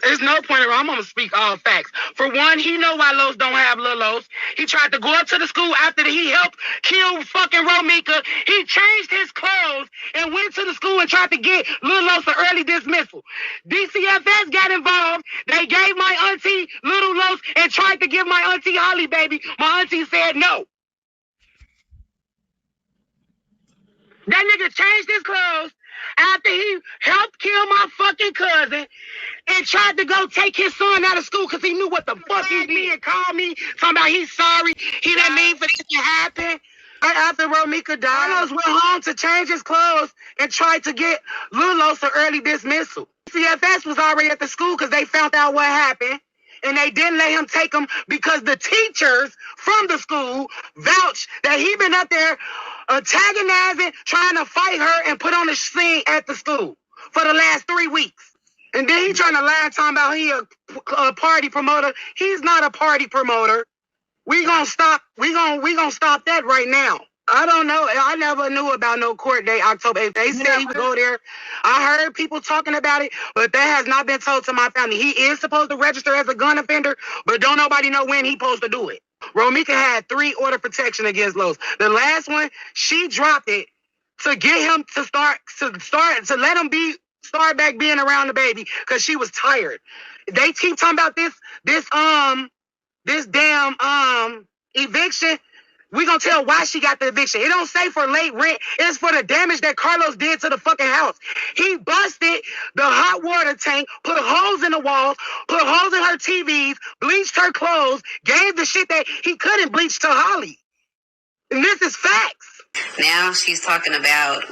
There's no point around. I'm gonna speak all facts. For one, he know why Los don't have Lil Los. He tried to go up to the school after he helped kill fucking Romeca. He changed his clothes and went to the school and tried to get Lil Los an early dismissal. DCFS got involved. They gave my auntie Little Los and tried to give my auntie Holly baby. My auntie said no. That nigga changed his clothes after he helped kill my fucking cousin and tried to go take his son out of school because he knew what the fuck he did and called me talking about he's sorry. He didn't mean for this to happen. Right after Romeca died, Carlos went home to change his clothes and tried to get Lulos an early dismissal. CFS was already at the school because they found out what happened. And they didn't let him take him because the teachers from the school vouched that he been up there antagonizing, trying to fight her and put on a scene at the school for the last 3 weeks. And then he trying to lie, talking about he a party promoter. He's not a party promoter. We gonna stop that right now. I don't know. I never knew about no court date October 8th. They said he would go there. I heard people talking about it, but that has not been told to my family. He is supposed to register as a gun offender, but don't nobody know when he's supposed to do it. Romeca had 3 order protection against Los. The last one, she dropped it to get him to let him start back being around the baby because she was tired. They keep talking about this damn eviction. We gonna tell why she got the eviction. It don't say for late rent. It's for the damage that Carlos did to the fucking house. He busted the hot water tank, put holes in the walls, put holes in her TVs, bleached her clothes, gave the shit that he couldn't bleach to Holly. And this is facts. Now she's talking about,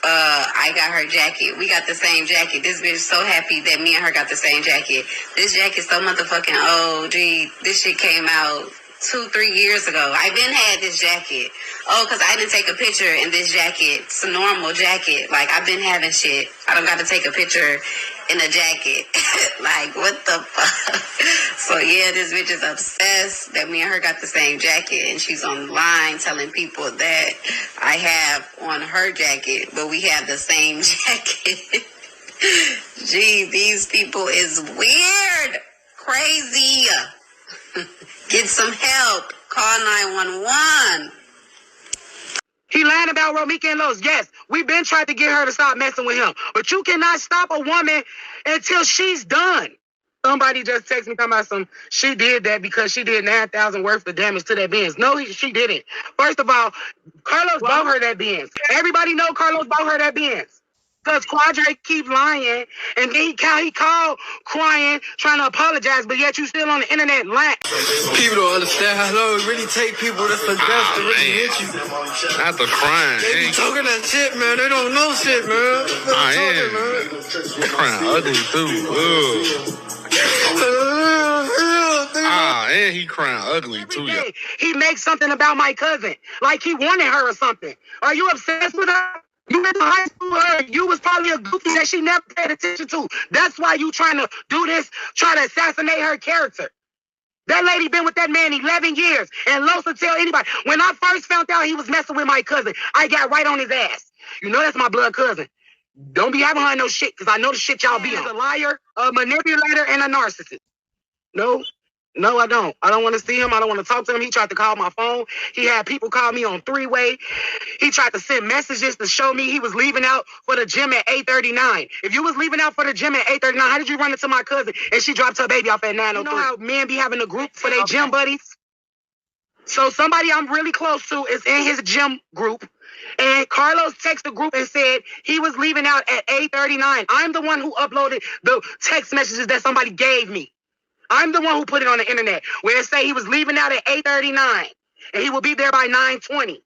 I got her jacket. We got the same jacket. This bitch so happy that me and her got the same jacket. This jacket's so motherfucking old. Gee, this shit came out 2-3 years ago. I been had this jacket. Oh, because I didn't take a picture in this jacket. It's a normal jacket. Like, I've been having shit. I don't got to take a picture in a jacket. Like, what the fuck? So, yeah, this bitch is obsessed that me and her got the same jacket. And she's online telling people that I have on her jacket, but we have the same jacket. Gee, these people is weird. Crazy. Get some help. Call 911. He lying about Romeca and Los. Yes, we've been trying to get her to stop messing with him. But you cannot stop a woman until she's done. Somebody just texted me talking about she did that because she did 9,000 worth of damage to that Benz. No, she didn't. First of all, Carlos bought her that Benz. Everybody know Carlos bought her that Benz. Because Quadre keep lying, and then he called crying, trying to apologize, but yet you still on the internet lying. People don't understand how long it really take people that's the best to really hit you. Not the crying. They be talking that shit, man. They don't know shit, man. They crying ugly, too. And he crying ugly, too. He makes something about my cousin, like he wanted her or something. Are you obsessed with her? You went to high school with her. You was probably a goofy that she never paid attention to. That's why you trying to do this, try to assassinate her character. That lady been with that man 11 years. And Los will tell anybody. When I first found out he was messing with my cousin, I got right on his ass. You know that's my blood cousin. Don't be having her no shit, because I know the shit y'all be on. He's a liar, a manipulator, and a narcissist. No, I don't. I don't want to see him. I don't want to talk to him. He tried to call my phone. He had people call me on 3-way. He tried to send messages to show me he was leaving out for the gym at 8:39. If you was leaving out for the gym at 8:39, how did you run into my cousin and she dropped her baby off at 9:03? You know how men be having a group for their gym buddies? So somebody I'm really close to is in his gym group. And Carlos texted the group and said he was leaving out at 8:39. I'm the one who uploaded the text messages that somebody gave me. I'm the one who put it on the internet where it say he was leaving out at 8:39 and he will be there by 9:20.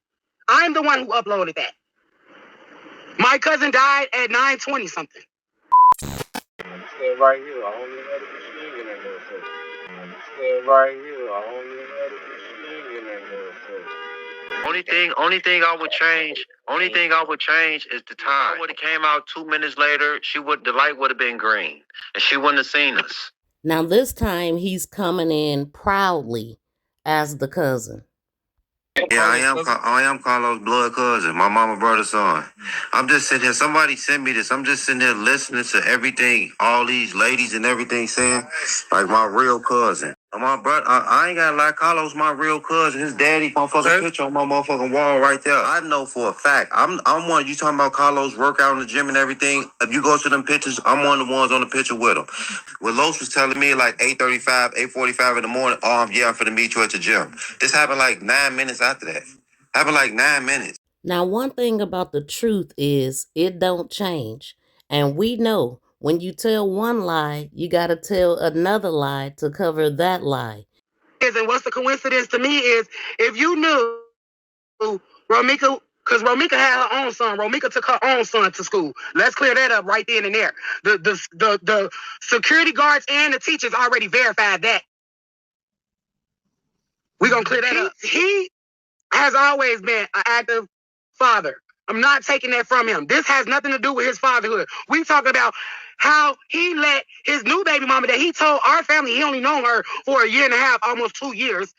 I'm the one who uploaded that. My cousin died at 9:20 something. Stand right here. I don't even know the machine in that motherfucker. Stand right here. I don't even know the machine in that motherfucker. Only thing I would change is the time. Would have came out 2 minutes later, the light would have been green and she wouldn't have seen us. Now this time he's coming in proudly as the cousin. Yeah, I am Carlos' blood cousin, my mama brother's son. I'm just sitting here. Somebody sent me this. I'm just sitting here listening to everything, all these ladies and everything saying, like my real cousin. My brother, I ain't gotta lie. Carlos, my real cousin. His daddy motherfucking picture on my motherfucking wall right there. I know for a fact. I'm one. You talking about Carlos work out in the gym and everything? If you go to them pictures, I'm one of the ones on the picture with him. When Los was telling me like 8:35, 8:45 in the morning, I'm finna meet you at the gym. This happened like 9 minutes after that. Happened like 9 minutes. Now, one thing about the truth is it don't change. And we know when you tell one lie, you got to tell another lie to cover that lie. And what's the coincidence to me is if you knew Romeca, because Romeca had her own son. Romeca took her own son to school. Let's clear that up right then and there. The security guards and the teachers already verified that. We're going to clear that up. He has always been an active father. I'm not taking that from him. This has nothing to do with his fatherhood. We talking about how he let his new baby mama that he told our family he only known her for a year and a half, almost 2 years.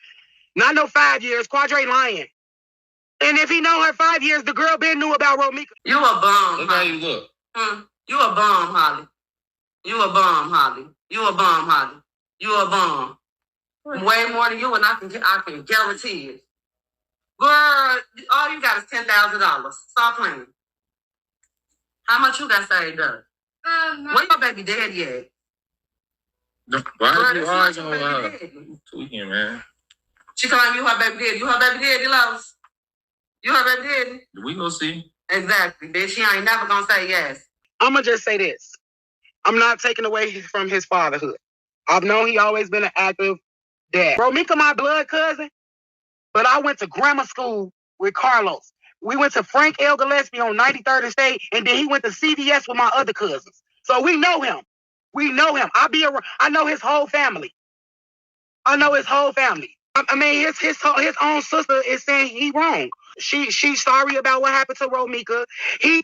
Not no 5 years. Quadre lying. And if he know her 5 years, the girl been knew about Romeca. You a bum. Look how you look. You a bum, Holly. You a bum, Holly. You a bum, Holly. You a bum. Way more than you, and I can guarantee it. Girl, all you got is $10,000. Stop playing. How much you got saved up? Where your baby daddy at? Why you always on her? Tweaking, man. She claim you her baby daddy. You her baby daddy, Lois? You her baby daddy? We gonna see. Exactly, bitch. She ain't never gonna say yes. I'm going to just say this. I'm not taking away from his fatherhood. I've known he always been an active dad. Romeca, my blood cousin, but I went to grammar school with Carlos. We went to Frank L. Gillespie on 93rd and State, and then he went to CVS with my other cousins. So we know him. We know him. I know his whole family. I know his whole family. I mean, his own sister is saying he wrong. She's sorry about what happened to Romeca. He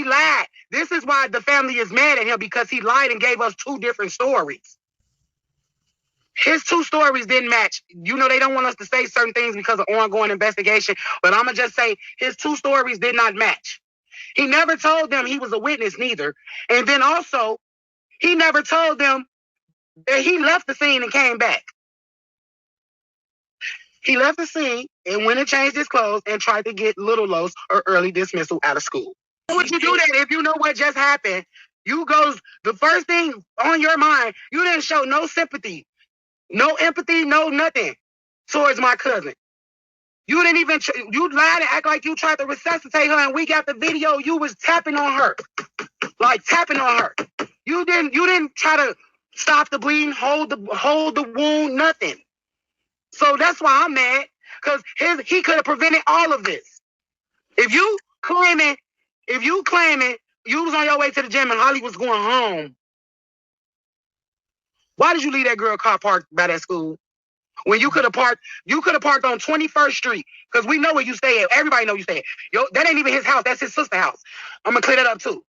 lied. This is why the family is mad at him, because he lied and gave us two different stories. His two stories didn't match. You know, they don't want us to say certain things because of ongoing investigation, but I'm going to just say his two stories did not match. He never told them he was a witness neither. And then also, he never told them that he left the scene and came back. He left the scene and went and changed his clothes and tried to get Little Los or early dismissal out of school. Why would you do that if you know what just happened? The first thing on your mind, you didn't show no sympathy, no empathy, no nothing towards my cousin. You didn't even, you lied and act like you tried to resuscitate her, and we got the video, you was tapping on her. Like tapping on her. You didn't try to stop the bleeding, hold the wound, nothing. So that's why I'm mad, because he could have prevented all of this. If you claiming you was on your way to the gym and Holly was going home, why did you leave that girl car parked by that school? When you could have parked on 21st Street, because we know where you stay at. Everybody know you stay at. That ain't even his house. That's his sister's house. I'm gonna clear that up too.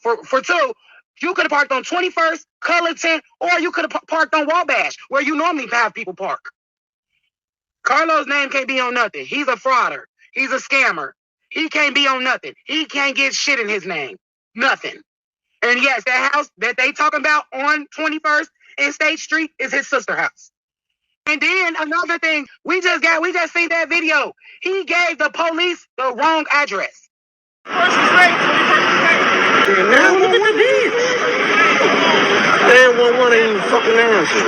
For two, you could have parked on 21st, Cullerton, or you could have parked on Wabash, where you normally have people park. Carlos' name can't be on nothing. He's a frauder. He's a scammer. He can't be on nothing. He can't get shit in his name. Nothing. And yes, that house that they talking about on 21st and State Street is his sister's house. And then another thing, we just seen that video. He gave the police the wrong address. 911 did. 911 ain't even fucking answer.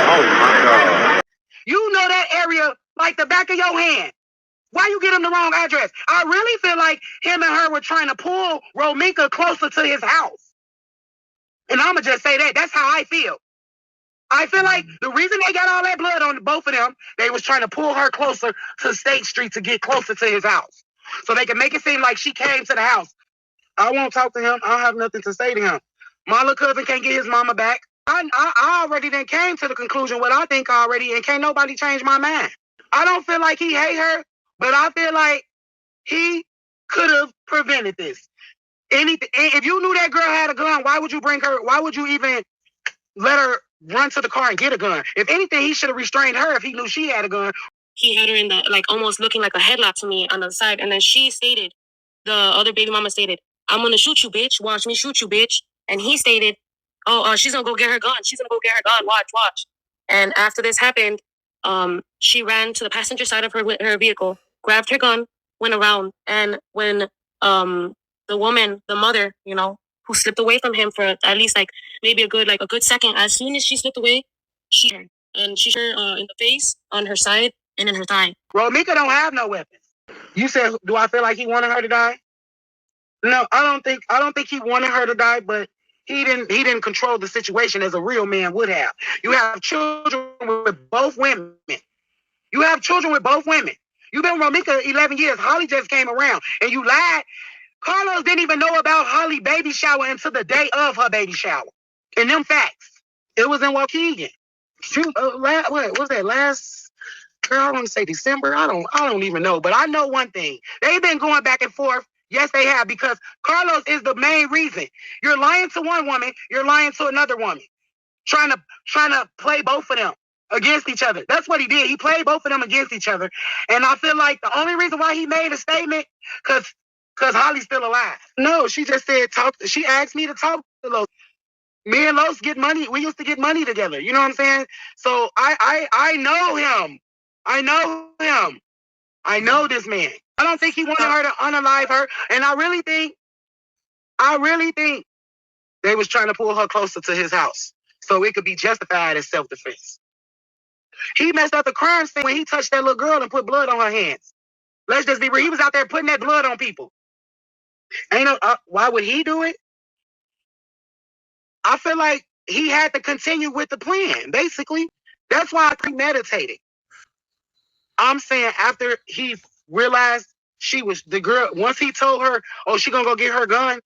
Oh my God. You know that area like the back of your hand. Why you get him the wrong address? I really feel like him and her were trying to pull Romeca closer to his house. And I'ma just say that. That's how I feel. I feel like the reason they got all that blood on both of them, they was trying to pull her closer to State Street to get closer to his house. So they can make it seem like she came to the house. I won't talk to him. I don't have nothing to say to him. My little cousin can't get his mama back. I already then came to the conclusion what I think already, and can't nobody change my mind. I don't feel like he hate her, but I feel like he could have prevented this. Anything. If you knew that girl had a gun, why would you bring her? Why would you even let her run to the car and get a gun? If anything, he should have restrained her if he knew she had a gun. he had her in the, like, almost looking like a headlock to me on the side. And then she stated, the other baby mama stated, I'm going to shoot you, bitch. Watch me shoot you, bitch. And he stated, she's going to go get her gun. She's going to go get her gun. Watch. And after this happened, she ran to the passenger side of her vehicle, grabbed her gun, went around. And when the woman, the mother, you know, who slipped away from him for at least like maybe a good second, as soon as she slipped away, she turned and she shot her in the face, on her side, and in her thigh. Romeca don't have no weapons. You said, do I feel like he wanted her to die? No, I don't think he wanted her to die, but he didn't control the situation as a real man would have. You have children with both women. You've been with Romeca 11 years. Holly just came around and you lied. Carlos didn't even know about Holly's baby shower until the day of her baby shower. And them facts. It was in Waukegan. Shoot, what was that last? Girl, I want to say December. I don't even know. But I know one thing. They've been going back and forth. Yes, they have, because Carlos is the main reason. You're lying to one woman. You're lying to another woman. Trying to play both of them against each other. That's what he did. He played both of them against each other. And I feel like the only reason why he made a statement, because Holly's still alive. No, she just said she asked me to talk to Los. Me and Los get money. We used to get money together. You know what I'm saying? So I know him. I know this man. I don't think he wanted her to unalive her. And I really think they was trying to pull her closer to his house so it could be justified as self-defense. He messed up the crime scene when he touched that little girl and put blood on her hands. Let's just be real. He was out there putting that blood on people. Why would he do it? I feel like he had to continue with the plan, basically. That's why I premeditated. I'm saying after he realized she was the girl, once he told her, she gonna go get her gun,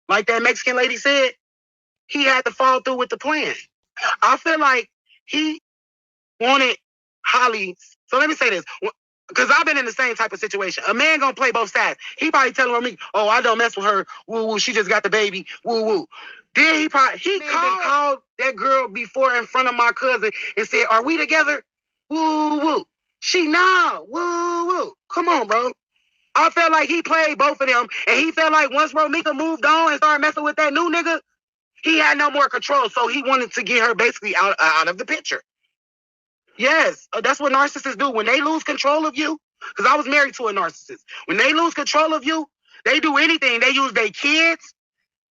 like that Mexican lady said, he had to follow through with the plan. I feel like he wanted Holly. So let me say this, because I've been in the same type of situation. A man gonna play both sides. He probably telling me, I don't mess with her. Woo woo. She just got the baby. Woo woo. Then he called that girl before in front of my cousin and said, "Are we together?" Woo woo. Woo woo. Come on, bro. I felt like he played both of them, and he felt like once Romeca moved on and started messing with that new nigga, he had no more control. So he wanted to get her basically out of the picture. Yes, that's what narcissists do. When they lose control of you, because I was married to a narcissist. When they lose control of you, they do anything. They use their kids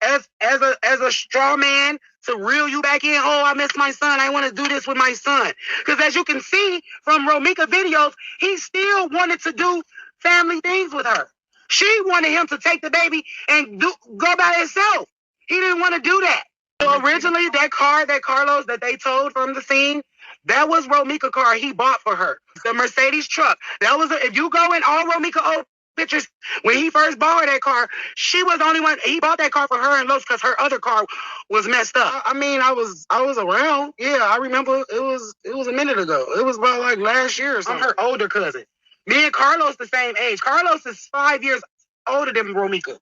as a straw man to reel you back in. I miss my son. I want to do this with my son. Because as you can see from Romeca videos, he still wanted to do family things with her. She wanted him to take the baby and go by himself. He didn't want to do that. So originally, that car that Carlos that they towed from the scene, that was Romeca car he bought for her. The Mercedes truck. That was if you go in all Romeca old pictures, when he first bought her that car, she was the only one. He bought that car for her and Los because her other car was messed up. I mean, I was around. Yeah, I remember it was a minute ago. It was about like last year or something. I'm her older cousin. Me and Carlos the same age. Carlos is 5 years older than Romeca.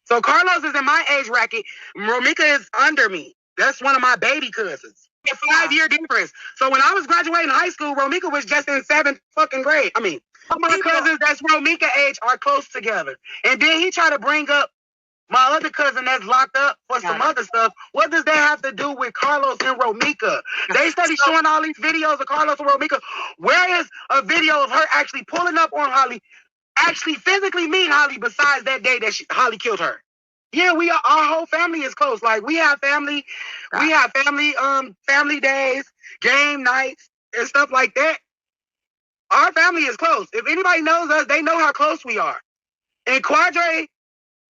So Carlos is in my age bracket. Romeca is under me. That's one of my baby cousins. A 5-year difference. So when I was graduating high school, Romeca was just in 7th fucking grade. I mean, my cousins that's Romeca age are close together. And then he tried to bring up my other cousin that's locked up for some other stuff. What does that have to do with Carlos and Romeca? They started showing all these videos of Carlos and Romeca. Where is a video of her actually pulling up on Holly, actually physically meeting Holly besides that day that Holly killed her? Yeah, our whole family is close. Like we have family days, game nights, and stuff like that. Our family is close. If anybody knows us, they know how close we are. And Quadre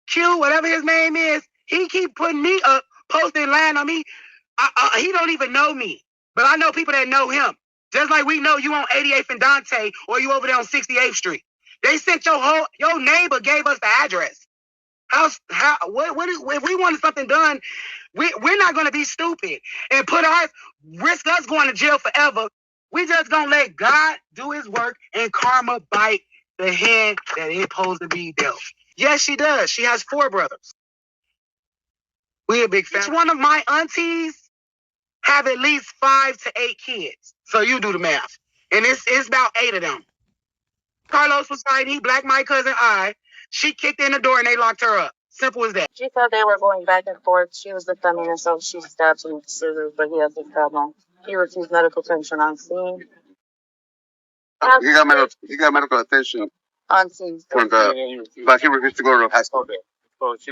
Q, whatever his name is, he keep putting me up, posting, lying on me. He don't even know me, but I know people that know him. Just like we know you on 88th and Dante, or you over there on 68th Street. They sent your neighbor gave us the address. If we wanted something done, we're not going to be stupid and risk us going to jail forever. We just going to let God do his work and karma bite the hand that it's supposed to be dealt. Yes, she does. She has 4 brothers. We a big family. Each one of my aunties have at least 5 to 8 kids. So you do the math. And it's about 8 of them. Carlos was fighting. He blacked my cousin I. She kicked in the door and they locked her up. Simple as that. She said they were going back and forth. She was defending herself. She stabbed him with scissors, but he has a problem. He refused medical attention on scene. He got medical attention On scene. But he refused to go to the hospital. So she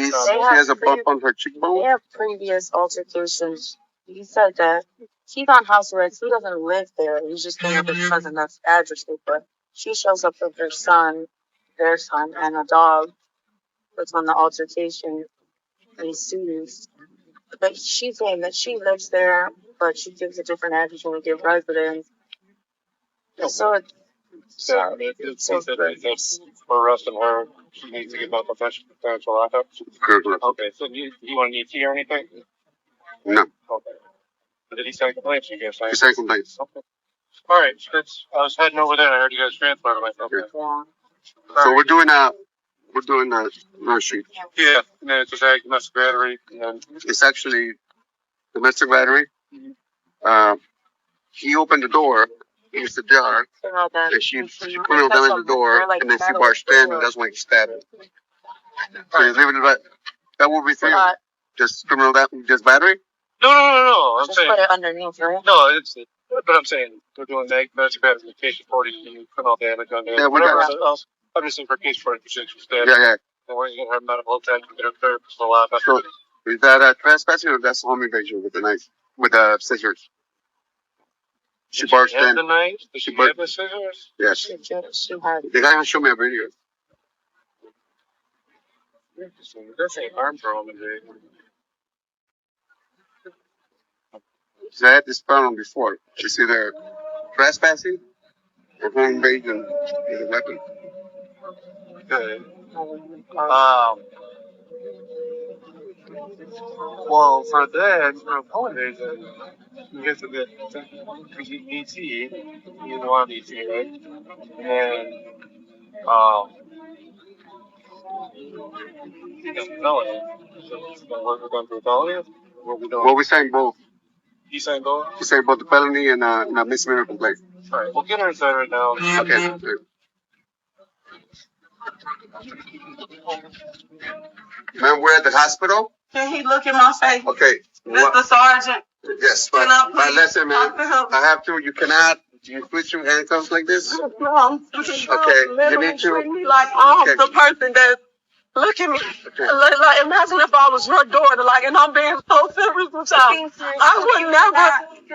has a bump on her cheekbone. They have previous altercations. He said that he's on house arrest. He doesn't live there. He's just staying with his cousin that's addressed, but she shows up with her son, their son, and a dog that's on the altercation. And he sues. But she's saying that she lives there, but she gives a different address when we give residence. So for arresting her, she needs to give up potential lockup. Okay, so do you want to need tea or anything? No. Okay. Did he say complaints? He said complaints. Okay. All right, I was heading over there. I heard you guys transported myself. Yeah. So we're doing North Street. Yeah, and then it's a domestic battery. And then it's actually domestic battery. He opened the door. He was ajar. And she put him down in the door, and then she barged in, and that's when he stabbed her. So he's leaving it right. That will be 3. Just criminal just battery? No. I'm just saying. Put it underneath, right? No, but I'm saying we're doing domestic battery in case of 40 criminal damage on there. Yeah, whatever else. I'm just saying for case 40 stabbed. Yeah. And we're going to have medical attention, get her therapy for a lot. So is that trespassing or that's home invasion with the knife, with the scissors? She barged in. The knife? Did she have the scissors? Yes. She had. The guy showed me a video. That's an arm problem, dude. I had this problem before. It's either trespassing or home invasion with a weapon. Okay. Well, for that, for home invasion, you get to get ET. You want ET, right? And it's a felony. So we're going through a felony. Well, we're saying both. You saying both? She's saying both the felony and a misdemeanor complaint. All right, we'll get her inside right now. Okay. Ma'am, we're at the hospital. Can he look in my face? Okay. Mr. Sergeant. Yes, but listen, ma'am. I have to. You cannot. You put your handcuffs like this. No, okay. You need to. Treat me like I'm the person that. Look at me. Okay. Like, imagine if I was your daughter, and I'm being so serious with y'all. I would never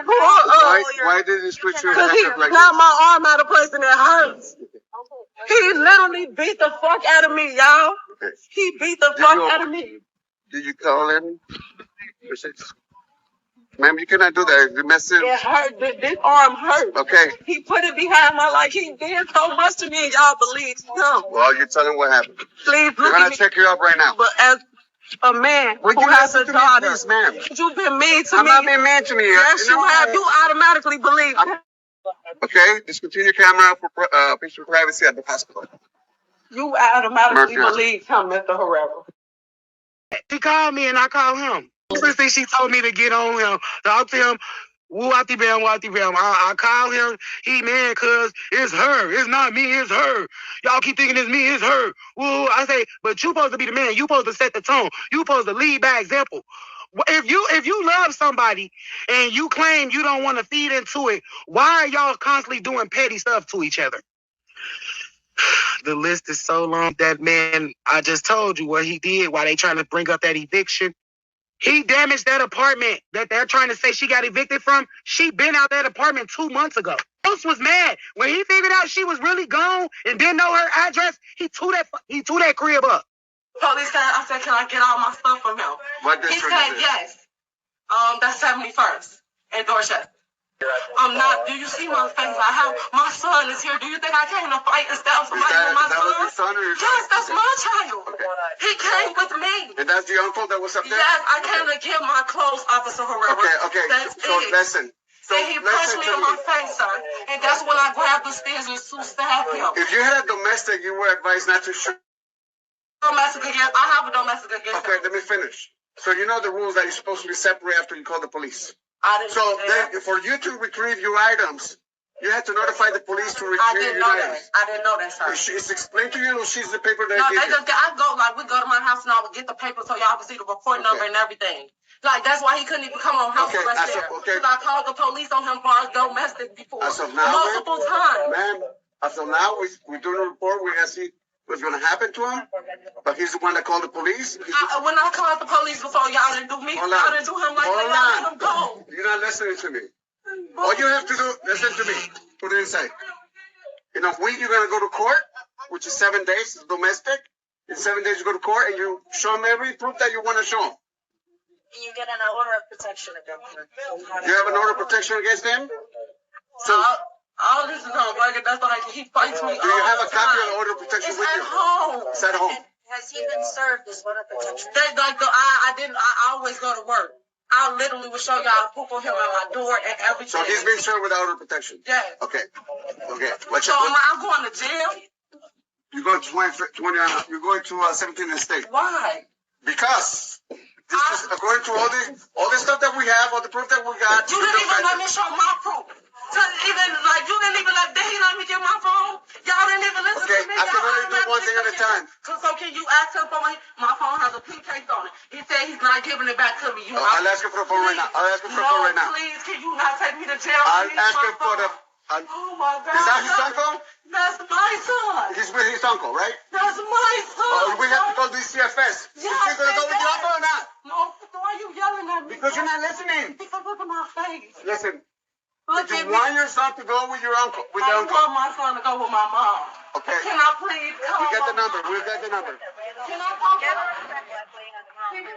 pull up. Why did he switch your handcuffs like this? Because he got my arm out of place and it hurts. He literally beat the fuck out of me, y'all. Okay. He beat the fuck out of me. Did you call him? Ma'am, you cannot do that. You mess it. It hurt. This arm hurt. Okay. He put it behind my He did so much to me, and y'all believe him. Well, you're telling what happened. Please we're gonna check you up right now. But as a man who has a daughter, ma'am. You've been mean to me. I'm not being mean to me. Yes, you have. You automatically believe. Okay, discontinue camera for patient privacy at the hospital. You automatically believe him, Mr. Herrera. He called me and I called him. First thing she told me to get on him, talk to him, woo out the bam. I called him, he man, cuz it's her. It's not me, it's her. Y'all keep thinking it's me, it's her. Woo, I say, but you supposed to be the man. You supposed to set the tone. You supposed to lead by example. If you love somebody and you claim you don't want to feed into it, why are y'all constantly doing petty stuff to each other? The list is so long. That man, I just told you what he did while they trying to bring up that eviction. He damaged that apartment that they're trying to say she got evicted from. She been out that apartment 2 months ago. Else was mad. When he figured out she was really gone and didn't know her address, he tore that crib up. Police said, I said, can I get all my stuff from him? What he said, yes. That's 71st in Dorchester. I'm not. Do you see my face? I have my son is here. Do you think I came to fight and stab somebody with my son? Yes, that's my child. Okay. He came with me. And that's the uncle that was up there? Yes, I came to get my clothes, Officer Herrera. Okay. That's so it. Listen. So he punched me in my face, sir. And that's when I grabbed the stairs and stabbed him. If you had a domestic, you were advised not to shoot. Domestic against. I have a domestic against. Okay, let me finish. So you know the rules that you're supposed to be separate after you call the police. So then, for you to retrieve your items, you had to notify the police to retrieve your items. I didn't know that, sir. It's explained to you, she's the paper that No, gave they just, I go, like, we go to my house and I would get the paper so y'all can see the report number and everything. Like, that's why he couldn't even come on house arrest there. Because I called the police on him for domestic before. As of now, multiple times. Ma'am, as of now, we're doing a report. We're going to see what's going to happen to him. But he's the one that called the police. When I called the police before, y'all didn't do me. Y'all didn't do him like that. Y'all let him go. You're not listening to me. All you have to do, listen to me. Put it inside. In a week, you're going to go to court, which is 7 days, domestic. In 7 days, you go to court and you show them every proof that you want to show them. And you get an order of protection against him. You have an order of protection against him? So, all this is on record. That's why he fights me. Do you have a copy of the order of protection with you? It's at home. It's at home. Has he been served this order of protection? I always go to work. I literally will show y'all proof of him at my door and everything. So he's been served with order of protection? Yes. Okay. Watch so out. I'm going to jail? You're going to you're going to 17th State. Why? Because this is according to all the stuff that we have, all the proof that we got. You didn't even let me show my proof. You didn't even let me get my phone. Y'all didn't even listen to me. I can only do one thing at a time. So can you ask him for me? My phone has a pink case on it. He said he's not giving it back to me. I'll ask him for the phone right now. Please, can you not take me to jail? I'll ask him for the... Oh my God. Is that his uncle? That's my son. He's with his uncle, right? That's my son. We have to call the CFS. Yeah, Is he going to go with your uncle or not? No, why are you yelling at me? Because you're not listening. Because look at my face. Listen. Look you want your son to go with your uncle? I want my son to go with my mom. Okay. Can I please come? We got the number. Can I talk to him?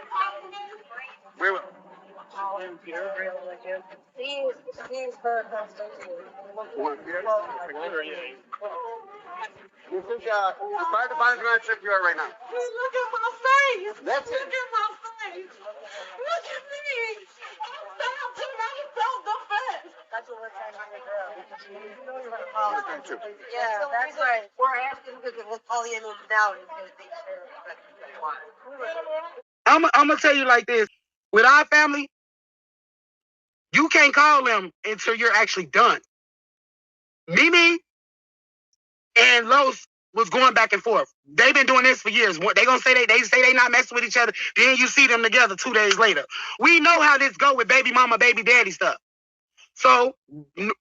We will. He's her husband. You think the fire department's going to check you out right now? Look at my face. That's it. Look at my face. Look at me. I'm self-defense. That's what we're trying to figure out. You know you're gonna call him. Yeah, that's right. We're asking because we'll call you now. I'm gonna tell you like this. With our family, you can't call them until you're actually done. Mimi and Los was going back and forth. They've been doing this for years. They gonna say they say they not messing with each other. Then you see them together 2 days later. We know how this go with baby mama, baby daddy stuff. So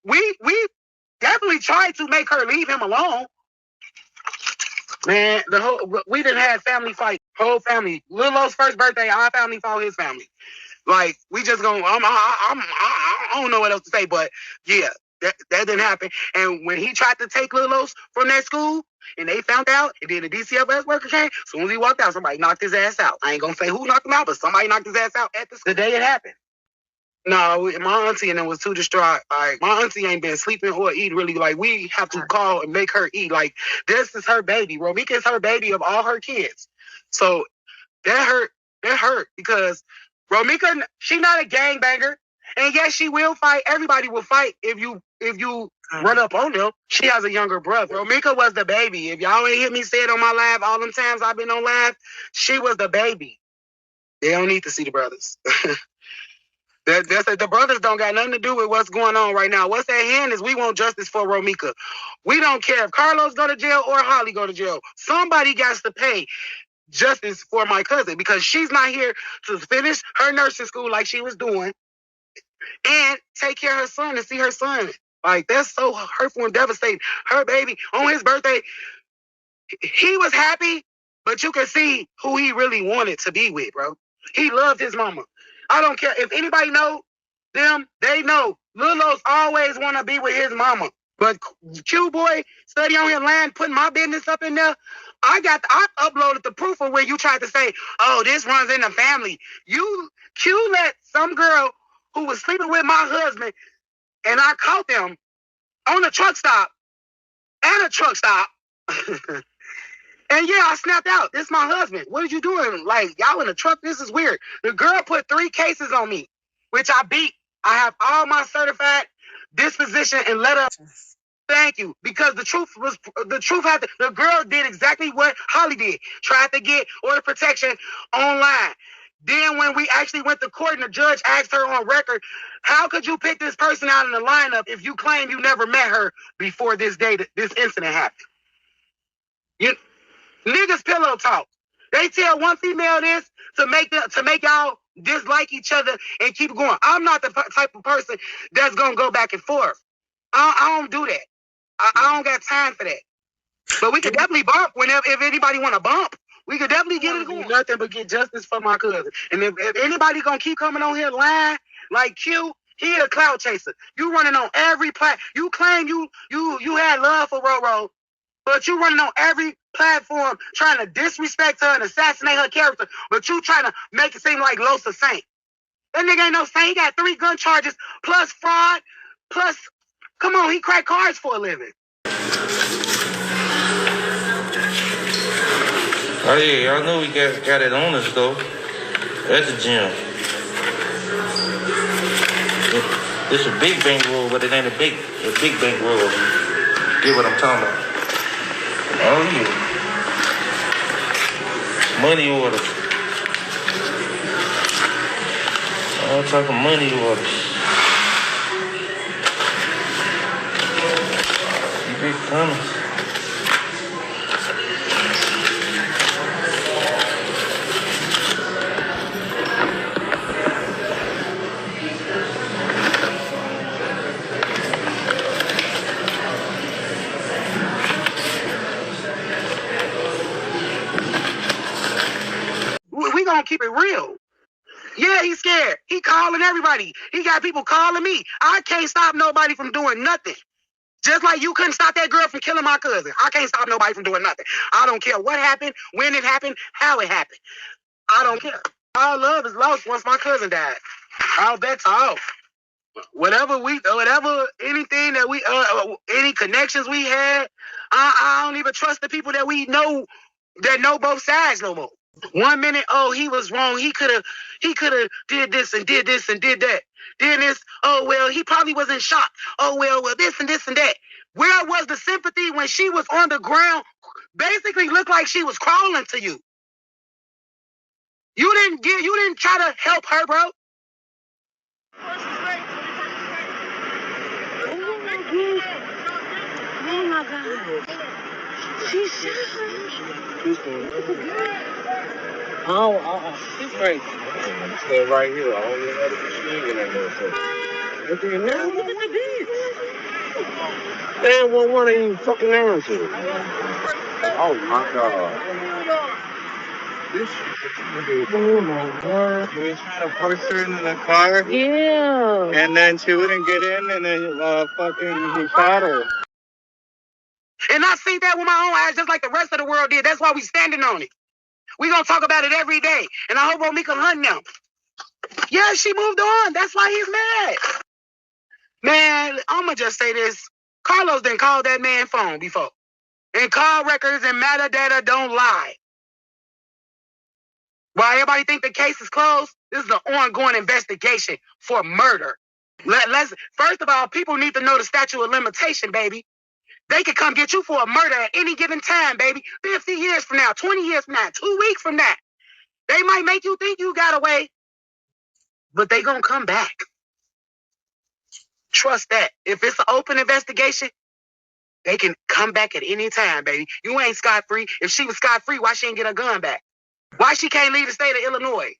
we definitely tried to make her leave him alone. Man, we done had family fight, whole family. Lil Lo's first birthday, our family fought his family. Like, we just gonna, I don't know what else to say, but yeah, that didn't happen. And when he tried to take Lil Lo's from that school, and they found out, and then the DCFS worker came, as soon as he walked out, somebody knocked his ass out. I ain't gonna say who knocked him out, but somebody knocked his ass out at the day it happened. No, my auntie and them was too distraught. Like, my auntie ain't been sleeping or eat really. Like, we have to call and make her eat. Like, this is her baby. Romeca is her baby of all her kids. So that hurt because Romeca, she not a gangbanger. And yes, she will fight. Everybody will fight if you run up on them. She has a younger brother. Romeca was the baby. If y'all ain't hear me say it on my live all them times I've been on live, she was the baby. They don't need to see the brothers. The brothers don't got nothing to do with what's going on right now. What's at hand is we want justice for Romeca. We don't care if Carlos go to jail or Holly go to jail. Somebody got to pay justice for my cousin because she's not here to finish her nursing school like she was doing and take care of her son and see her son. Like, that's so hurtful and devastating. Her baby, on his birthday, he was happy, but you can see who he really wanted to be with, bro. He loved his mama. I don't care. If anybody know them, they know. Lil Los always want to be with his mama. But Q-Boy, study on his land, putting my business up in there. I uploaded the proof of where you tried to say, oh, this runs in the family. Q let some girl who was sleeping with my husband, and I caught them on a truck stop, at a truck stop. And yeah, I snapped out. This is my husband. What are you doing? Like, y'all in a truck? This is weird. The girl put 3 cases on me, which I beat. I have all my certified disposition and letter. Thank you. Because the girl did exactly what Holly did. Tried to get order protection online. Then when we actually went to court and the judge asked her on record, how could you pick this person out in the lineup if you claim you never met her before this day that this incident happened? You niggas pillow talk. They tell one female this to make y'all dislike each other and keep going. I'm not the type of person that's gonna go back and forth. I don't do that. I don't got time for that. But we could definitely bump whenever if anybody want to bump. We could definitely get it going. Nothing but get justice for my cousin. And if anybody gonna keep coming on here lying like Q, he a clout chaser. You running on every you claim you had love for Roro, but you running on every platform trying to disrespect her and assassinate her character, but you trying to make it seem like Los a saint. That nigga ain't no saint. He got 3 gun charges plus fraud, plus come on, he crack cards for a living. Oh yeah, y'all know we got it on us though. At the gym. It's a big bankroll, but it ain't a big bankroll. Get what I'm talking about? Oh yeah. Money orders. I'm talking money orders. Big coming. We gonna keep it real. Yeah, he's scared. He calling everybody. He got people calling me. I can't stop nobody from doing nothing. Just like you couldn't stop that girl from killing my cousin. I can't stop nobody from doing nothing. I don't care what happened, when it happened, how it happened. I don't care. Our love is lost once my cousin died. Our bets are off. Whatever anything that we, any connections we had, I don't even trust the people that we know that know both sides no more. 1 minute, oh, he was wrong. He could have did this and did this and did that. Then this, oh, well, he probably was in shock. Oh, well, this and this and that. Where was the sympathy when she was on the ground? Basically looked like she was crawling to you. You didn't try to help her, bro. Oh my God. She's she's crazy. Stay right here. I only have a machine in there. Okay, now look at the beach. Damn, what one of you fucking answers? Oh my God. This oh my God. We tried to push her in the car. Yeah. And then she wouldn't get in, and then he shot her. And I see that with my own eyes, just like the rest of the world did. That's why we standing on it. We gonna talk about it every day. And I hope Romeca hunt now. Yeah, she moved on. That's why he's mad. Man, I'ma just say this. Carlos didn't call that man phone before. And call records and metadata don't lie. While everybody think the case is closed, this is an ongoing investigation for murder. Let's first of all, people need to know the statute of limitation, baby. They could come get you for a murder at any given time, baby. 50 years from now, 20 years from now, 2 weeks from now. They might make you think you got away, but they gonna come back. Trust that. If it's an open investigation, they can come back at any time, baby. You ain't scot-free. If she was scot-free, why she ain't get her gun back? Why she can't leave the state of Illinois?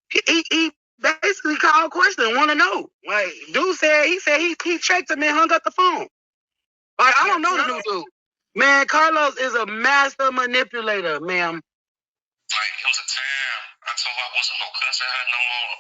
He basically called question, want to know. Like, dude said he checked him and hung up the phone. Like, I don't know the new dude. Man, Carlos is a master manipulator, ma'am. Like, it was a time I told her I wasn't gonna cuss at her no more.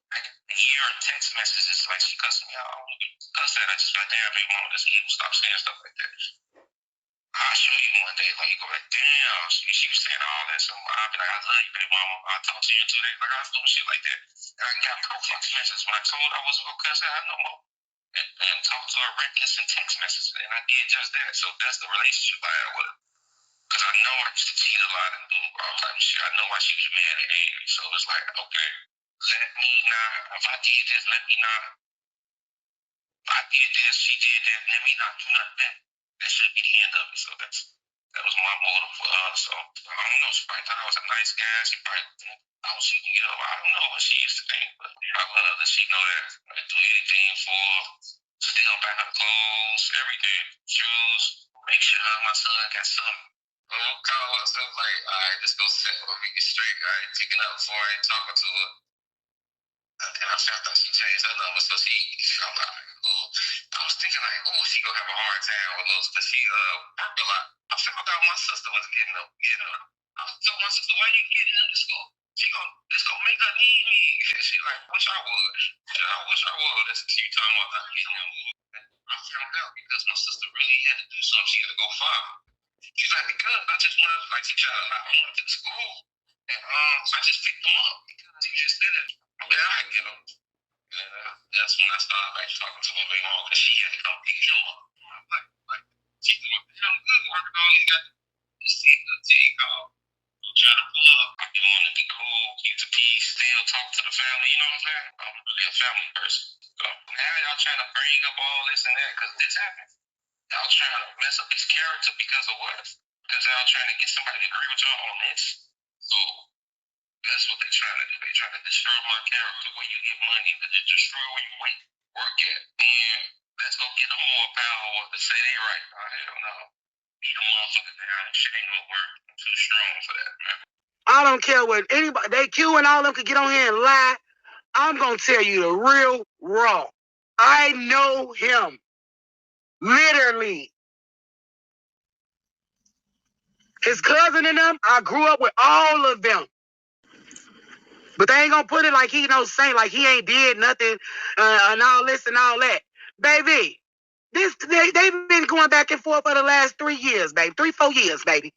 Like, a year of text messages, like, she cussing me out. Cuss at her. I just like, damn, baby mama, that's evil. Stop saying stuff like that. I'll show you one day. Like, you go like, damn, she was saying all that. So I'll be like, I love you, baby mama. I'll talk to you in 2 days. Like, I was doing shit like that. And I got no text messages when I told her I wasn't gonna cuss at her no more. And talk to her reckless in text messages. And I did just that. So that's the relationship I had with her. Because I know I used to cheat a lot and do all type of shit. I know why she was mad and angry. So it's like, okay, let me not. If I did this, let me not. If I did this, she did that, let me not do nothing back. That should be the end of it. So that's That was my motive for her. So I don't know. She probably thought I was a nice guy. She probably thought she can get over. I don't know what she used to think, but I love her that she know that I'd do anything for her. Still buy her clothes, everything, shoes. Make sure her and my son got something. I'll call myself like, all right, let's go set her. We get straight. I ain't picking up before I ain't talking to her. And I found out she changed her number, so I'm like, oh, I was thinking like, oh, she gonna have a hard time with those, because she worked a lot. I found out my sister was getting up, I told my sister, why you getting up to school? This gonna make her need me. She like, wish I would. I wish I would. That's what she talking about not getting up. I found out because my sister really had to do something. She had to go far. She's like, because I just wanted, like, she tried to allow me to the school, and I just picked them up because you just said it. Yeah, I get them. And that's when I started like talking to her later on, because she had to come pick him up. Like she's doing damn good working all these guys. The team call. I'm trying to pull up. I want to be cool, keep the peace, still talk to the family. You know what I'm saying? I'm really a family person. So now y'all trying to bring up all this and that because this happened. Y'all trying to mess up his character because of what? Because y'all trying to get somebody to agree with y'all on this. So that's what they're trying to do. They're trying to destroy my character where you get money, to destroy where you work at. And let's go get them more power to say they right. Hell no. Beat a motherfucker down. Shit ain't gonna work. I'm too strong for that, man. I don't care what anybody, they Q and all of them could get on here and lie. I'm going to tell you the real raw. I know him. Literally. His cousin and them, I grew up with all of them. But they ain't going to put it like he no saint, like he ain't did nothing and all this and all that. Baby, they've been going back and forth for the last 3 years, baby. 3-4 years, baby.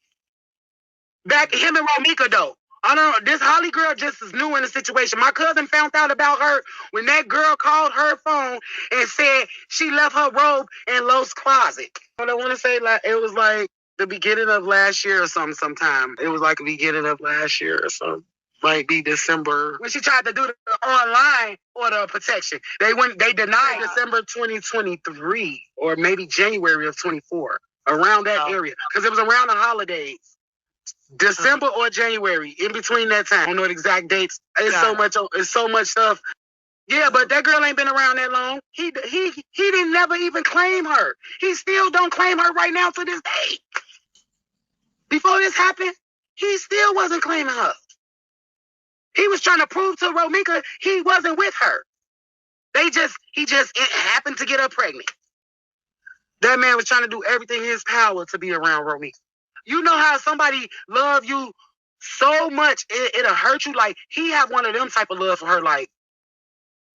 Back him and Romeca, though. I don't know. This Holly girl just is new in the situation. My cousin found out about her when that girl called her phone and said she left her robe in Lo's closet. What I want to say, like, it was like the beginning of last year or something. Sometime it was like the beginning of last year or something. Might be December when she tried to do the online order of protection. They denied December 2023 or maybe January of 24, around that area, because it was around the holidays. December or January, in between that time. I don't know the exact dates. It's so much stuff. Yeah, but that girl ain't been around that long. He didn't never even claim her. He still don't claim her right now to this day. Before this happened, he still wasn't claiming her. He was trying to prove to Romeca he wasn't with her. He just happened to get her pregnant. That man was trying to do everything in his power to be around Romeca. You know how somebody love you so much, it'll hurt you. Like, he had one of them type of love for her. Like,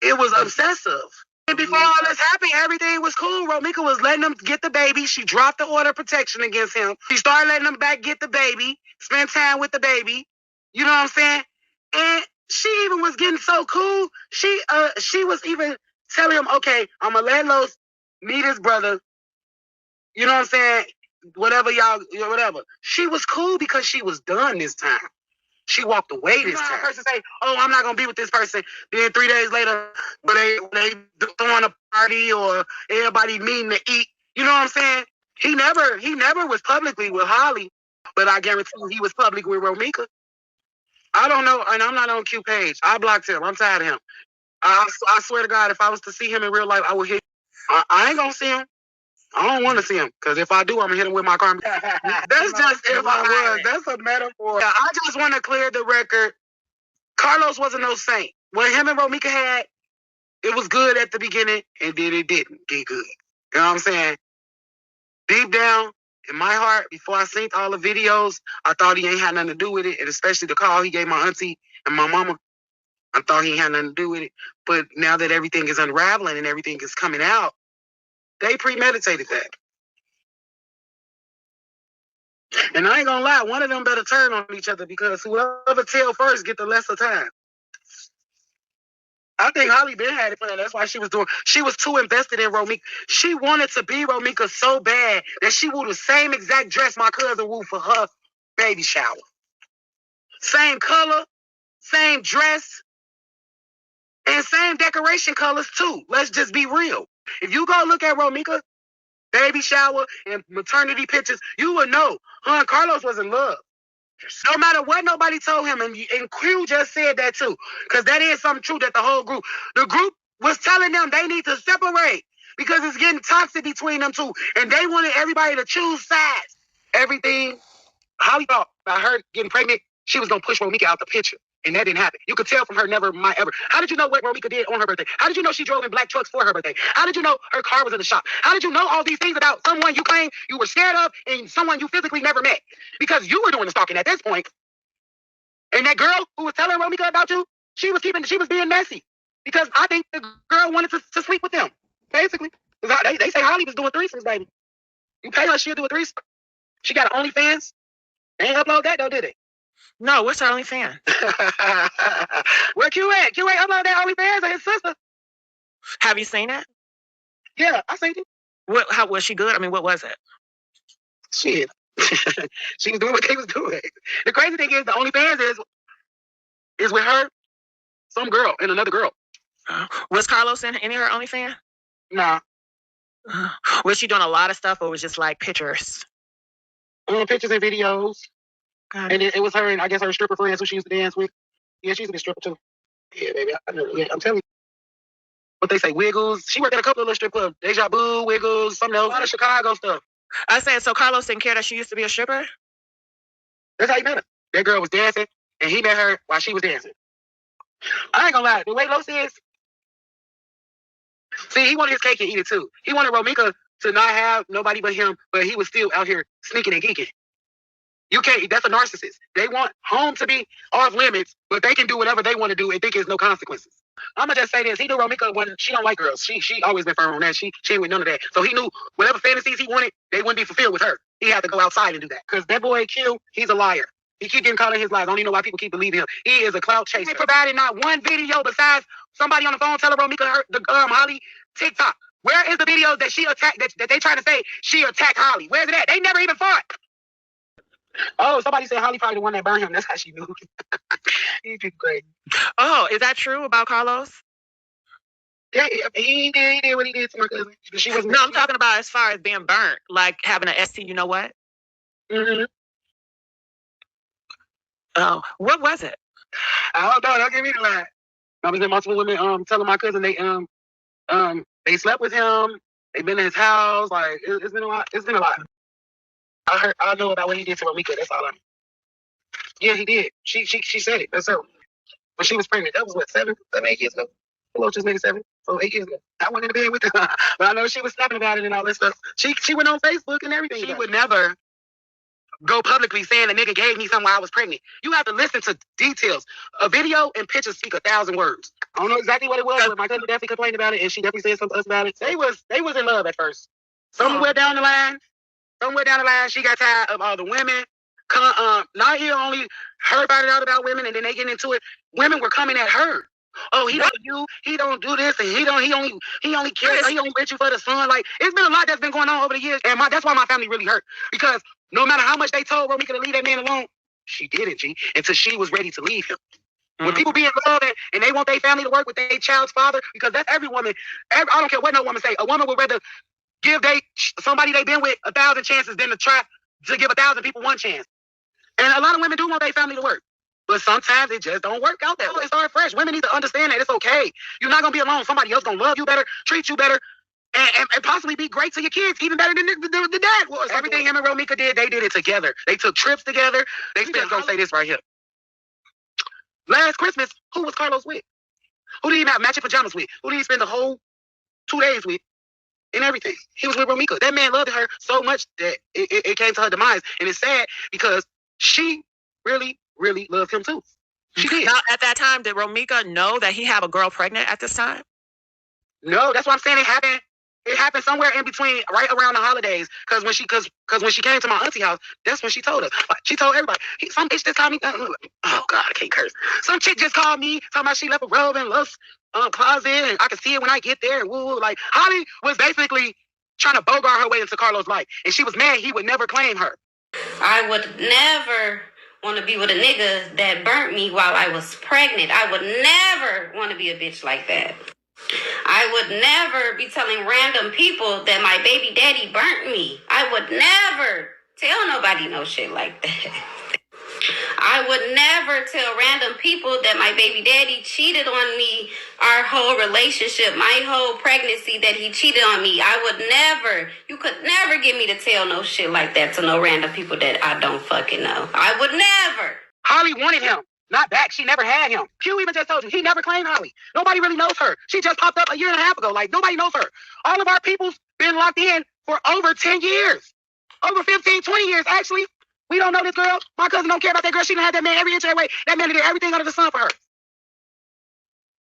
it was obsessive. And before all this happened, everything was cool. Romeca was letting them get the baby. She dropped the order of protection against him. She started letting them back get the baby, spend time with the baby. You know what I'm saying? And she even was getting so cool. She was even telling him, okay, I'm going to let Los meet his brother. You know what I'm saying? Whatever. She was cool because she was done this time. She walked away this time. Person say, oh, I'm not going to be with this person. Then 3 days later, but they throwing a party or everybody meeting to eat. You know what I'm saying? He never was publicly with Holly, but I guarantee you he was public with Romeca. I don't know, and I'm not on Q page. I blocked him. I'm tired of him. I swear to God, if I was to see him in real life, I would hit. I ain't going to see him. I don't want to see him, because if I do, I'm going to hit him with my car. That's just if I was. That's a metaphor. Yeah, I just want to clear the record. Carlos wasn't no saint. What him and Romeca had, it was good at the beginning, and then it didn't get good. You know what I'm saying? Deep down in my heart, before I seen all the videos, I thought he ain't had nothing to do with it, and especially the call he gave my auntie and my mama, I thought he ain't had nothing to do with it. But now that everything is unraveling and everything is coming out, they premeditated that. And I ain't gonna lie, one of them better turn on each other, because whoever tell first get the lesser time. I think Holly been had it planned. That's why she was too invested in Romeca. She wanted to be Romeca so bad that she wore the same exact dress my cousin wore for her baby shower. Same color, same dress, and same decoration colors too. Let's just be real. If you go look at Romeca, baby shower and maternity pictures, you would know her and Carlos was in love. No matter what nobody told him, and Q just said that too, because that is something true that the group was telling them they need to separate because it's getting toxic between them two, and they wanted everybody to choose sides. Everything Holly thought about her getting pregnant, she was gonna push Romeca out the picture, and that didn't happen. You could tell from her never mind ever. How did you know what Romeca did on her birthday? How did you know she drove in black trucks for her birthday? How did you know her car was in the shop? How did you know all these things about someone you claim you were scared of and someone you physically never met? Because you were doing the stalking at this point. And that girl who was telling Romeca about you, she was being messy. Because I think the girl wanted to sleep with them, basically. They say Holly was doing threesomes, baby. You pay her, she'll do a threesome. She got an OnlyFans. They ain't upload that though, did they? No, what's her OnlyFans? Where Q at? Q ain't upload that OnlyFans of his sister. Have you seen it? Yeah, I seen it. How was she good? I mean, what was it? Shit. She was doing what they was doing. The crazy thing is the OnlyFans is with her, some girl, and another girl. Was Carlos in any of her OnlyFans? Nah. Was she doing a lot of stuff, or was just like pictures? Pictures and videos. And it was her and I guess her stripper friends who she used to dance with. Yeah, she used to be a stripper too. Yeah, baby. I'm telling you. What they say, Wiggles. She worked at a couple of little strip clubs. Deja Vu, Wiggles, something else. A lot of Chicago stuff. I said, so Carlos didn't care that she used to be a stripper? That's how he met her. That girl was dancing, and he met her while she was dancing. I ain't gonna lie. The way Los is, see, he wanted his cake and eat it too. He wanted Romeca to not have nobody but him, but he was still out here sneaking and geeking. You can't, that's a narcissist. They want home to be off limits, but they can do whatever they want to do and think there's no consequences. I'm gonna just say this. He knew Romeca when she don't like girls. She always been firm on that. She ain't with none of that. So he knew whatever fantasies he wanted, they wouldn't be fulfilled with her. He had to go outside and do that. Because that boy Q, he's a liar. He keep getting caught in his lies. I don't even know why people keep believing him. He is a clout chaser. He provided not one video besides somebody on the phone telling Romeca Holly TikTok. Where is the video that she attacked, that they trying to say she attacked Holly? Where's it at? They never even fought. Oh, somebody said Holly probably the one that burned him. That's how she knew. He's great. Oh, is that true about Carlos? Yeah, he did what he did to my cousin. No, I'm talking about as far as being burnt, like having an ST, you know what? Mm-hmm. Oh, what was it? I don't know. Don't give me the lie. I was in multiple women telling my cousin they slept with him. They've been in his house. Like it's been a lot. It's been a lot. I know about what he did to Romeca. That's all I know. Yeah, he did. She said it. That's her. When she was pregnant, that was what, 8 years ago? Hello, just maybe 7. So 8 years ago. I went in the bed with her. But I know she was snapping about it and all that stuff. She went on Facebook and everything. She would never go publicly saying a nigga gave me something while I was pregnant. You have to listen to details. A video and pictures speak 1,000 words. I don't know exactly what it was, but my cousin definitely complained about it, and she definitely said something to us about it. They was in love at first. Somewhere down the line, she got tired of all the women. Not here only her finding out about women, and then they get into it. Women were coming at her. Oh, he don't do this, and he only cares, he only with you for the son. Like, it's been a lot that's been going on over the years, and that's why my family really hurt. Because no matter how much they told Romeca to leave that man alone, she didn't, until she was ready to leave him. When people be in love and they want their family to work with their child's father, because that's every woman. I don't care what no woman say. A woman would rather give somebody they been with 1,000 chances than to try to give 1,000 people one chance. And a lot of women do want their family to work. But sometimes it just don't work out that way. Start fresh. Women need to understand that it's okay. You're not going to be alone. Somebody else going to love you better, treat you better, and possibly be great to your kids, even better than the dad was. Everything him and Romeca did, they did it together. They took trips together. They spent, going to say this right here. Last Christmas, who was Carlos with? Who did he have matching pajamas with? Who did he spend the whole 2 days with? And everything. He was with Romeca. That man loved her so much that it came to her demise. And it's sad because she really, really loved him too. She did. Now, at that time, did Romeca know that he had a girl pregnant at this time? No, that's what I'm saying. It happened somewhere in between, right around the holidays. Because when she came to my auntie house, that's when she told us. She told everybody. Some bitch just called me. Oh God, I can't curse. Some chick just called me talking about she left a robe in Love's closet, and I can see it when I get there. Woo, like Holly was basically trying to bogart her way into Carlos' life, and she was mad he would never claim her. I would never want to be with a nigga that burnt me while I was pregnant. I would never want to be a bitch like that. I would never be telling random people that my baby daddy burnt me. I would never tell nobody no shit like that. I would never tell random people that my baby daddy cheated on me, our whole relationship, my whole pregnancy, that he cheated on me. I would never, you could never get me to tell no shit like that to no random people that I don't fucking know. I would never. Holly wanted him. Not back. She never had him. Q even just told you, he never claimed Holly. Nobody really knows her. She just popped up a year and a half ago. Like, nobody knows her. All of our people's been locked in for over 10 years. Over 15, 20 years, actually. We don't know this girl. My cousin don't care about that girl. She done had that man every inch of that way. That man did everything under the sun for her.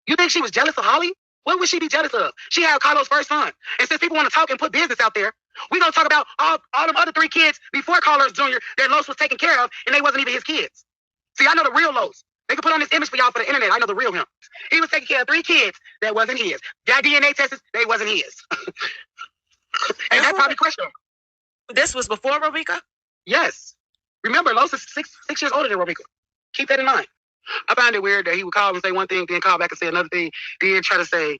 You think she was jealous of Holly? What would she be jealous of? She had Carlos' first son. And since people want to talk and put business out there, we gonna talk about all them other 3 kids before Carlos Jr. that Los was taking care of, and they wasn't even his kids. See, I know the real Los. They can put on this image for y'all for the internet. I know the real him. He was taking care of 3 kids that wasn't his. Got DNA tests, they wasn't his. And that's probably questionable. This was before Romeca? Yes. Remember, Los is 6 years older than Romeca. Keep that in mind. I find it weird that he would call and say one thing, then call back and say another thing, then try to say,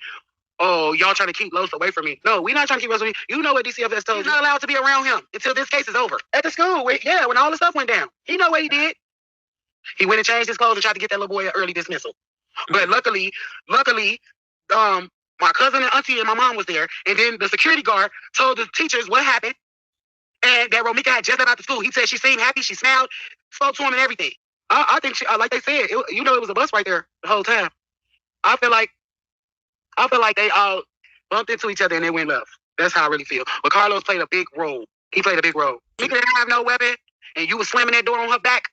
oh, y'all trying to keep Los away from me. No, we're not trying to keep Los away. You know what DCFS told you. You're not allowed to be around him until this case is over. At the school, when all the stuff went down. He know what he did. He went and changed his clothes and tried to get that little boy an early dismissal. But luckily, my cousin and auntie and my mom was there. And then the security guard told the teachers what happened. And that Romeca had just got out of school. He said she seemed happy. She smiled, spoke to him and everything. I think she, like they said, it was a bus right there the whole time. I feel like they all bumped into each other and they went left. That's how I really feel. But Carlos played a big role. He played a big role. He didn't have no weapon, and you was slamming that door on her back.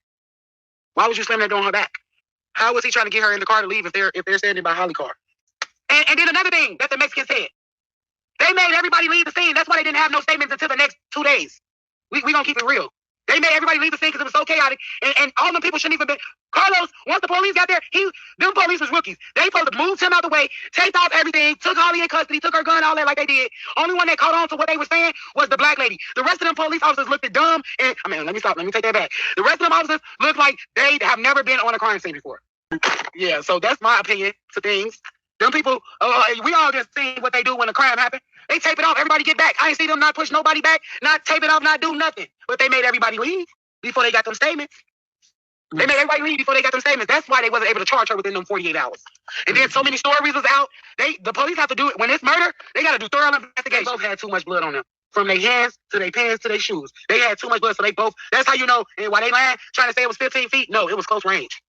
Why was you slamming that door on her back? How was he trying to get her in the car to leave if they're standing by Holly car? And then another thing that the Mexicans said, they made everybody leave the scene. That's why they didn't have no statements until the next 2 days. We gonna keep it real. They made everybody leave the scene because it was so chaotic, and all them people shouldn't even been. Carlos, once the police got there, them police was rookies. They supposed to move him out the way, take off everything, took Holly in custody, took her gun, all that like they did. Only one that caught on to what they were saying was the black lady. The rest of them police officers looked at dumb, and let me take that back. The rest of them officers looked like they have never been on a crime scene before. Yeah, so that's my opinion to things. Them people, we all just see what they do when a crime happens. They tape it off, everybody get back. I ain't see them not push nobody back, not tape it off, not do nothing. But they made everybody leave before they got them statements. They made everybody leave before they got them statements. That's why they wasn't able to charge her within them 48 hours. And then so many stories was out. The police have to do it. When it's murder, they got to do thorough investigation. They both had too much blood on them. From their hands to their pants to their shoes. They had too much blood, so they both, that's how you know. And why they lying, trying to say it was 15 feet? No, it was close range.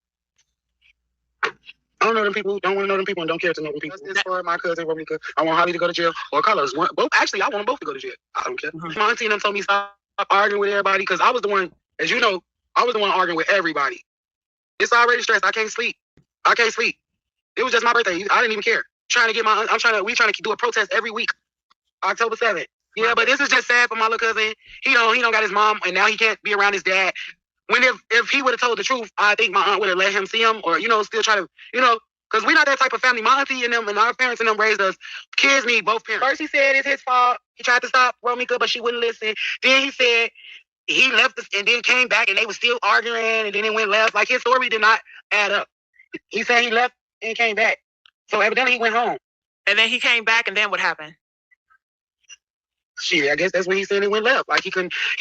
I don't know them people, don't want to know them people, and don't care to know them people. That's for my cousin, Romeca. I want Holly to go to jail, or Carlos. Both. Actually, I want them both to go to jail. I don't care. My auntie and them told me stop arguing with everybody, because I was the one, as you know, I was the one arguing with everybody. It's already stressed. I can't sleep. It was just my birthday. I didn't even care. We trying to do a protest every week. October 7th. Yeah, but this is just sad for my little cousin. He don't got his mom, and now he can't be around his dad. When if he would have told the truth, I think my aunt would have let him see him, or still try to, because we're not that type of family. My auntie and them and our parents and them raised us. Kids need both parents. First he said it's his fault. He tried to stop Romeca, but she wouldn't listen. Then he said he left us and then came back and they were still arguing, and then it went left. Like, his story did not add up. He said he left and came back. So evidently he went home. And then he came back, and then what happened? Shit, I guess that's when he said it went left. Like, he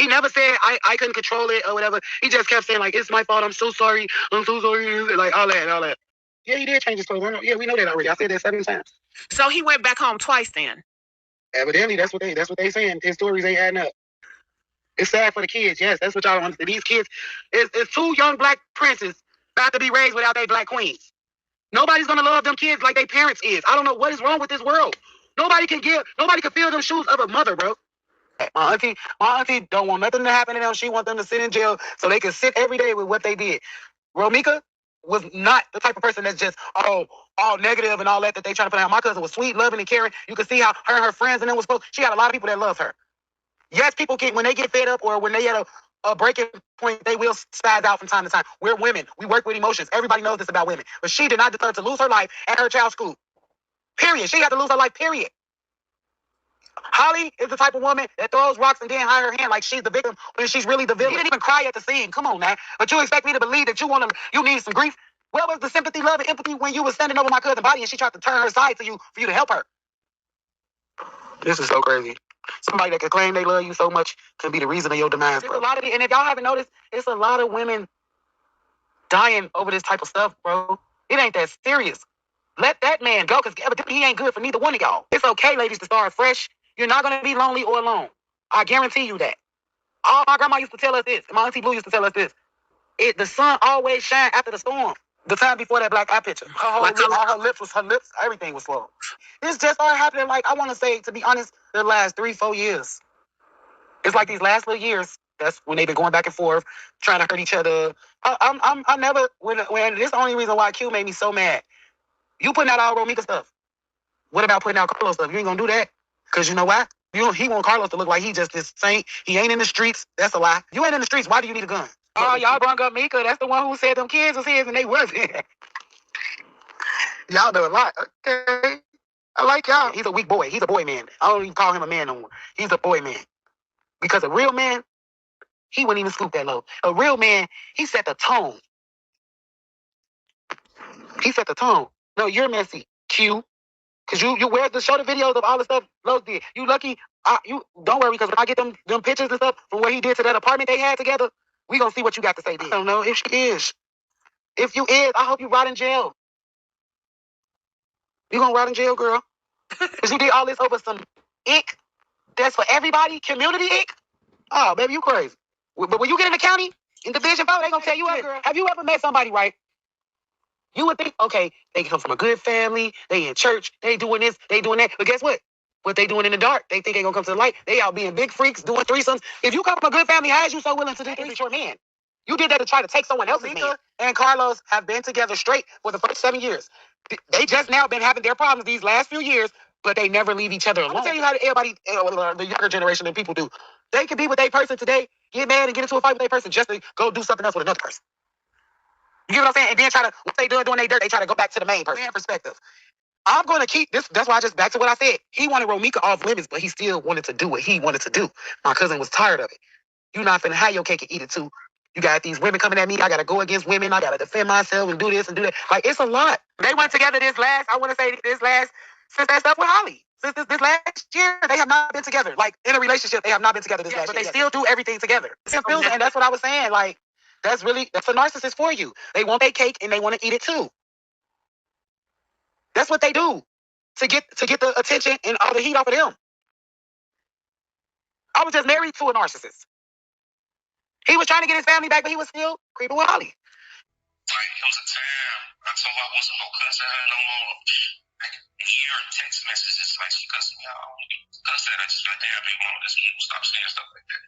never said I couldn't control it or whatever. He just kept saying, like, it's my fault, I'm so sorry, like all that. Yeah, he did change his clothes. Yeah, we know that already. I said that 7 times. So he went back home twice then? Evidently, that's what they saying. His stories ain't adding up. It's sad for the kids, yes, that's what y'all don't understand. These kids, it's 2 young black princes about to be raised without their black queens. Nobody's gonna love them kids like their parents is. I don't know what is wrong with this world. Nobody can fill them shoes of a mother, bro. My auntie don't want nothing to happen to them. She want them to sit in jail so they can sit every day with what they did. Romeca was not the type of person that's just all negative and all that they trying to put out. My cousin was sweet, loving, and caring. You can see how her and her friends and them was supposed. She had a lot of people that love her. Yes, people when they get fed up or when they at a breaking point, they will spaz out from time to time. We're women. We work with emotions. Everybody knows this about women. But she did not deserve to lose her life at her child's school. Period. She had to lose her life, period. Holly is the type of woman that throws rocks and then hide her hand like she's the victim when she's really the villain. She didn't even cry at the scene. Come on, man. But you expect me to believe that you need some grief? Where was the sympathy, love, and empathy when you were standing over my cousin's body and she tried to turn her side to you for you to help her? This is so crazy. Somebody that can claim they love you so much can be the reason of your demise, bro. A lot of and if y'all haven't noticed, it's a lot of women dying over this type of stuff, bro. It ain't that serious. Let that man go, because evidently he ain't good for neither one of y'all. It's okay, ladies, to start fresh. You're not going to be lonely or alone. I guarantee you that. All my grandma used to tell us this. My auntie Blue used to tell us this. The sun always shines after the storm. The time before that black eye picture. All her lips, everything was slow. This just started happening, like, I want to say, to be honest, the last 3-4 years. It's like these last little years, that's when they've been going back and forth, trying to hurt each other. I never, when this is the only reason why Q made me so mad. You putting out all Romeca stuff. What about putting out Carlos stuff? You ain't gonna do that. Because you know why? He want Carlos to look like he just this saint. He ain't in the streets. That's a lie. You ain't in the streets. Why do you need a gun? Oh, y'all brought up Mika. That's the one who said them kids was his and they wasn't. Y'all know a lot. Okay. I like y'all. He's a weak boy. He's a boy man. I don't even call him a man no more. He's a boy man. Because a real man, he wouldn't even scoop that low. A real man, he set the tone. He set the tone. No, you're messy. Q. Because you wear the show the videos of all the stuff Los did. You lucky. You don't worry, because when I get them pictures and stuff from what he did to that apartment they had together, we gonna see what you got to say then. I don't know if she is. If you is, I hope you rot in jail. You gonna rot in jail, girl. Because you did all this over some ick that's for everybody, community ick. Oh, baby, you crazy. But when you get in the county, in Division 4, they gonna tell you up, girl. Have you ever met somebody, right? You would think, okay, they come from a good family, they in church, they doing this, they doing that. But guess what? What they doing in the dark, they think they gonna come to the light. They out being big freaks, doing threesomes. If you come from a good family, how is you so willing to do threesomes for men? You did that to try to take someone else's man. And Carlos have been together straight for the first 7 years. They just now been having their problems these last few years, but they never leave each other alone. I'm gonna tell you how everybody, the younger generation and people do. They can be with their person today, get mad and get into a fight with their person just to go do something else with another person. You get what I'm saying? And then try to, what they doing their dirt, they try to go back to the main person. Man perspective. I'm going to keep this. That's why I just back to what I said. He wanted Romeca off limits, but he still wanted to do what he wanted to do. My cousin was tired of it. You're not finna have your cake and eat it too. You got these women coming at me. I got to go against women. I got to defend myself and do this and do that. Like, it's a lot. They went together since that stuff with Holly. Since this last year, they have not been together. Like, in a relationship, they have not been together this last year. But they still do everything together. It's confusing, and that's what I was saying. Like, that's a narcissist for you. They want their cake and they want to eat it too. That's what they do to get the attention and all the heat off of them. I was just married to a narcissist. He was trying to get his family back, but he was still creeping with Holly. Like, it was a time I told her I wasn't gonna cuss at her no more. Like, hear text messages like she cussing me out. Cuss at her, I just like, damn, baby mama, that's evil. Stop saying stuff like that.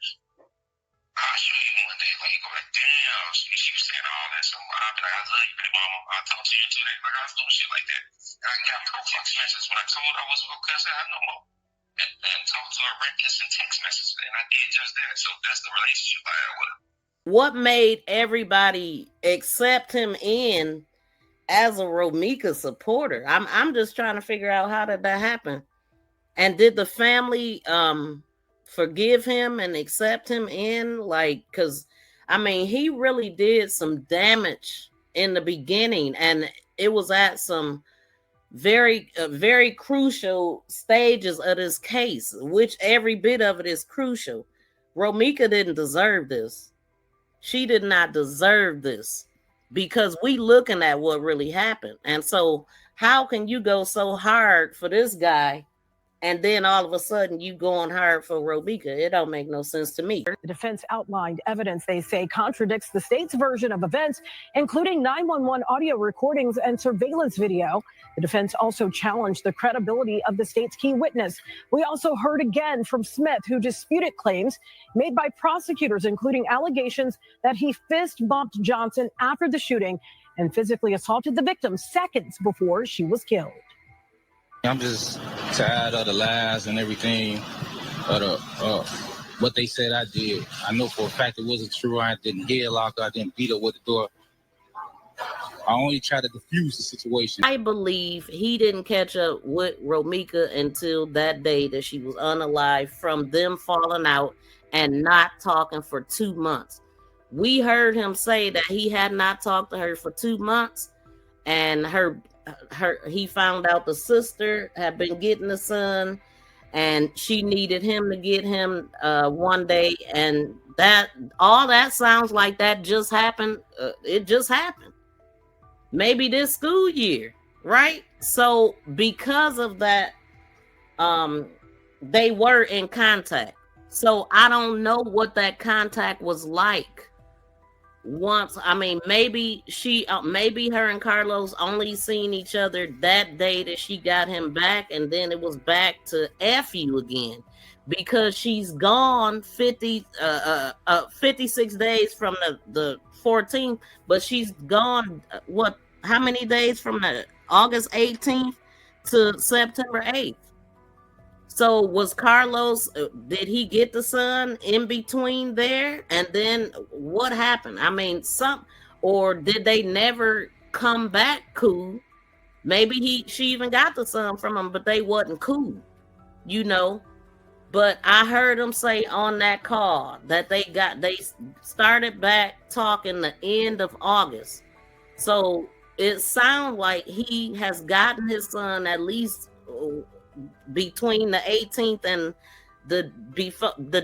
I'll show you one day. Like, you go like, damn, she was saying all that. So I'll be like, I love you, baby mama. I'll talk to you in 2 days. Like, I was doing shit like that. And I got text messages when I told her I wasn't gonna cuss at her no more. And talk to her reckless in text messages. And I did just that. So that's the relationship I had with her. What made everybody accept him in as a Romeca supporter? I'm just trying to figure out, how did that happen? And did the family forgive him and accept him in? Like, because I mean, he really did some damage in the beginning, and it was at some very crucial stages of this case, which every bit of it is crucial. Romeca didn't deserve this. She did not deserve this, because we looking at what really happened. And so how can you go so hard for this guy and then all of a sudden you going hard for Romeca? It don't make no sense to me. The defense outlined evidence they say contradicts the state's version of events, including 911 audio recordings and surveillance video. The defense also challenged the credibility of the state's key witness. We also heard again from Smith, who disputed claims made by prosecutors, including allegations that he fist bumped Johnson after the shooting and physically assaulted the victim seconds before she was killed. I'm just tired of the lies and everything, what they said I did. I know for a fact it wasn't true. I didn't headlock her. I didn't beat her with the door. I only tried to diffuse the situation. I believe he didn't catch up with Romeca until that day that she was unalive, from them falling out and not talking for 2 months. We heard him say that he had not talked to her for 2 months, and he found out the sister had been getting the son, and she needed him to get him one day, and that all that sounds like that just happened. It just happened. Maybe this school year, right? So because of that, they were in contact. So I don't know what that contact was like. Once, I mean, maybe maybe her and Carlos only seen each other that day that she got him back, and then it was back to F you again, because she's gone 56 days from the 14th, but she's gone how many days from the August 18th to September 8th? So was Carlos, did he get the son in between there? And then what happened? I mean, or did they never come back cool? Maybe she even got the son from him, but they wasn't cool, you know? But I heard him say on that call that they started back talking the end of August. So it sounds like he has gotten his son at least between the 18th and the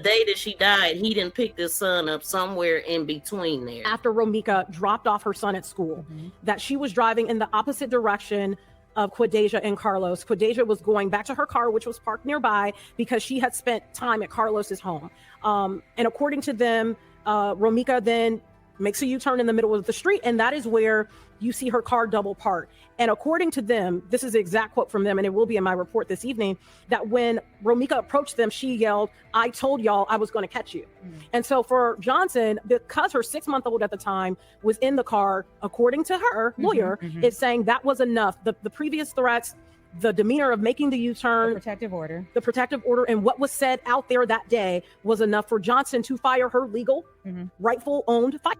day that she died. He didn't pick this son up somewhere in between there. After Romeca dropped off her son at school, that she was driving in the opposite direction of Quadeja and Carlos. Quadeja was going back to her car, which was parked nearby, because she had spent time at Carlos's home. And according to them, Romeca then makes a U-turn in the middle of the street, and that is where you see her car double park. And according to them, this is the exact quote from them, and it will be in my report this evening, that when Romeca approached them, she yelled, "I told y'all I was going to catch you." And so for Johnson, because her 6-month-old at the time was in the car, according to her lawyer, it's saying that was enough. The previous threats, the demeanor of making the U-turn, the protective order, and what was said out there that day was enough for Johnson to fire her legal, rightful owned fight.